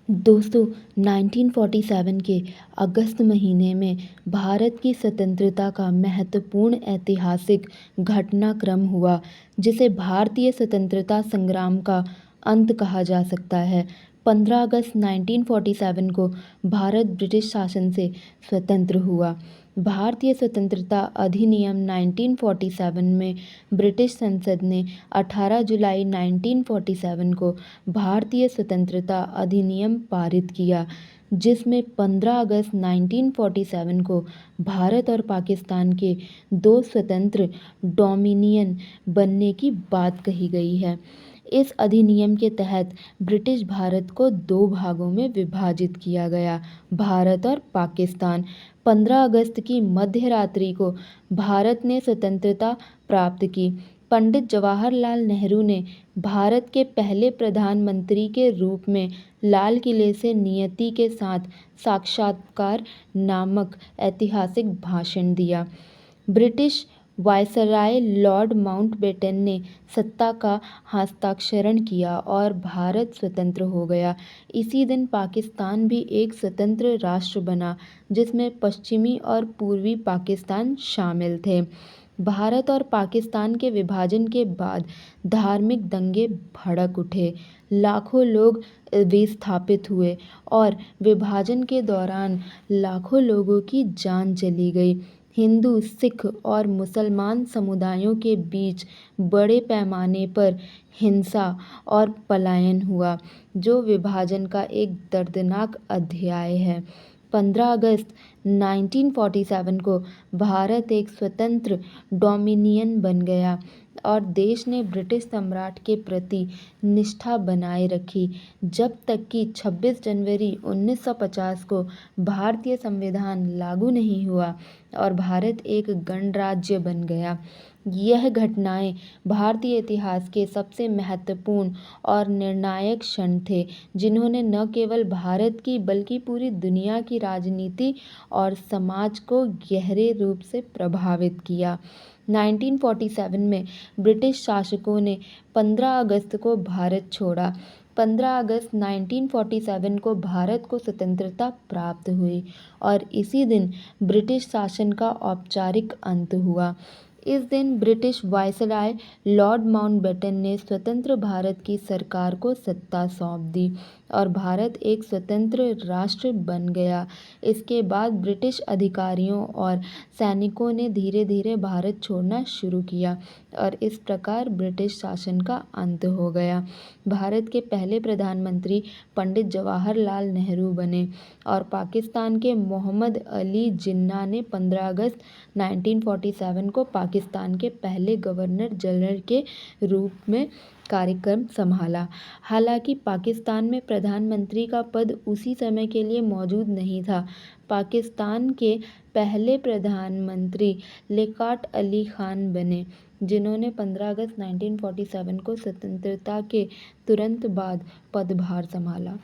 दोस्तों 1947 के अगस्त महीने में भारत की स्वतंत्रता का महत्वपूर्ण ऐतिहासिक घटनाक्रम हुआ, जिसे भारतीय स्वतंत्रता संग्राम का अंत कहा जा सकता है। 15 अगस्त 1947 को भारत ब्रिटिश शासन से स्वतंत्र हुआ। भारतीय स्वतंत्रता अधिनियम 1947 में ब्रिटिश संसद ने 18 जुलाई 1947 को भारतीय स्वतंत्रता अधिनियम पारित किया, जिसमें 15 अगस्त 1947 को भारत और पाकिस्तान के दो स्वतंत्र डोमिनियन बनने की बात कही गई है। इस अधिनियम के तहत ब्रिटिश भारत को दो भागों में विभाजित किया गया, भारत और पाकिस्तान। 15 अगस्त की मध्य रात्रि को भारत ने स्वतंत्रता प्राप्त की। पंडित जवाहरलाल नेहरू ने भारत के पहले प्रधानमंत्री के रूप में लाल किले से नियति के साथ साक्षात्कार नामक ऐतिहासिक भाषण दिया। ब्रिटिश वायसराय लॉर्ड माउंटबेटन ने सत्ता का हस्ताक्षरण किया और भारत स्वतंत्र हो गया। इसी दिन पाकिस्तान भी एक स्वतंत्र राष्ट्र बना, जिसमें पश्चिमी और पूर्वी पाकिस्तान शामिल थे। भारत और पाकिस्तान के विभाजन के बाद धार्मिक दंगे भड़क उठे, लाखों लोग विस्थापित हुए और विभाजन के दौरान लाखों लोगों की जान चली गई। हिंदू, सिख और मुसलमान समुदायों के बीच बड़े पैमाने पर हिंसा और पलायन हुआ, जो विभाजन का एक दर्दनाक अध्याय है। 15 अगस्त 1947 को भारत एक स्वतंत्र डोमिनियन बन गया और देश ने ब्रिटिश सम्राट के प्रति निष्ठा बनाए रखी, जब तक कि 26 जनवरी 1950 को भारतीय संविधान लागू नहीं हुआ और भारत एक गणराज्य बन गया। यह घटनाएं भारतीय इतिहास के सबसे महत्वपूर्ण और निर्णायक क्षण थे, जिन्होंने न केवल भारत की बल्कि पूरी दुनिया की राजनीति और समाज को गहरे रूप से प्रभावित किया। 1947 में ब्रिटिश शासकों ने 15 अगस्त को भारत छोड़ा। 15 अगस्त 1947 को भारत को स्वतंत्रता प्राप्त हुई और इसी दिन ब्रिटिश शासन का औपचारिक अंत हुआ। इस दिन ब्रिटिश वायसराय लॉर्ड माउंटबेटन ने स्वतंत्र भारत की सरकार को सत्ता सौंप दी और भारत एक स्वतंत्र राष्ट्र बन गया। इसके बाद ब्रिटिश अधिकारियों और सैनिकों ने धीरे धीरे भारत छोड़ना शुरू किया और इस प्रकार ब्रिटिश शासन का अंत हो गया। भारत के पहले प्रधानमंत्री पंडित जवाहरलाल नेहरू बने और पाकिस्तान के मोहम्मद अली जिन्ना ने 15 अगस्त 1947 को पाकिस्तान के पहले गवर्नर जनरल के रूप में कार्यक्रम संभाला। हालांकि पाकिस्तान में प्रधानमंत्री का पद उसी समय के लिए मौजूद नहीं था। पाकिस्तान के पहले प्रधानमंत्री लियाकत अली खान बने, जिन्होंने 15 अगस्त 1947 को स्वतंत्रता के तुरंत बाद पदभार संभाला।